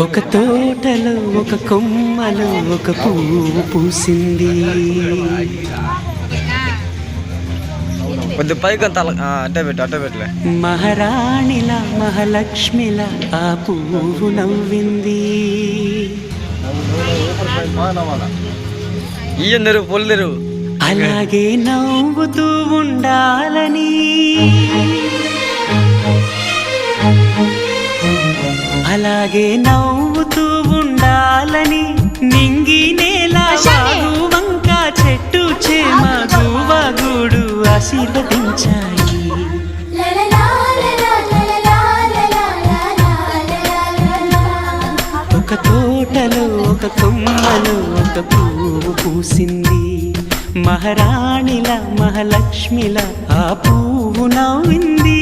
ఒక తోటలో ఒక కొమ్మలో ఒక పువ్వు పూసింది. కొద్ది పైకి అట్టే పెట్టలే. మహారాణిలా మహాలక్ష్మిలా ఆ పువ్వు నవ్వింది. ఇయ్యందరు పొలదరు అలాగే నవ్వుతూ ఉండాలని, అలాగే నవ్వుతూ ఉండాలని నింగి నేల వాగు వంక చెట్టు చేమ గువగూడు ఆశీర్వదించాయి. ఒక తోటలో ఒక కొమ్మలో ఒక పువ్వు పూసింది. మహారాణిలా మహాలక్ష్మిలా ఆ పువ్వు నవ్వింది.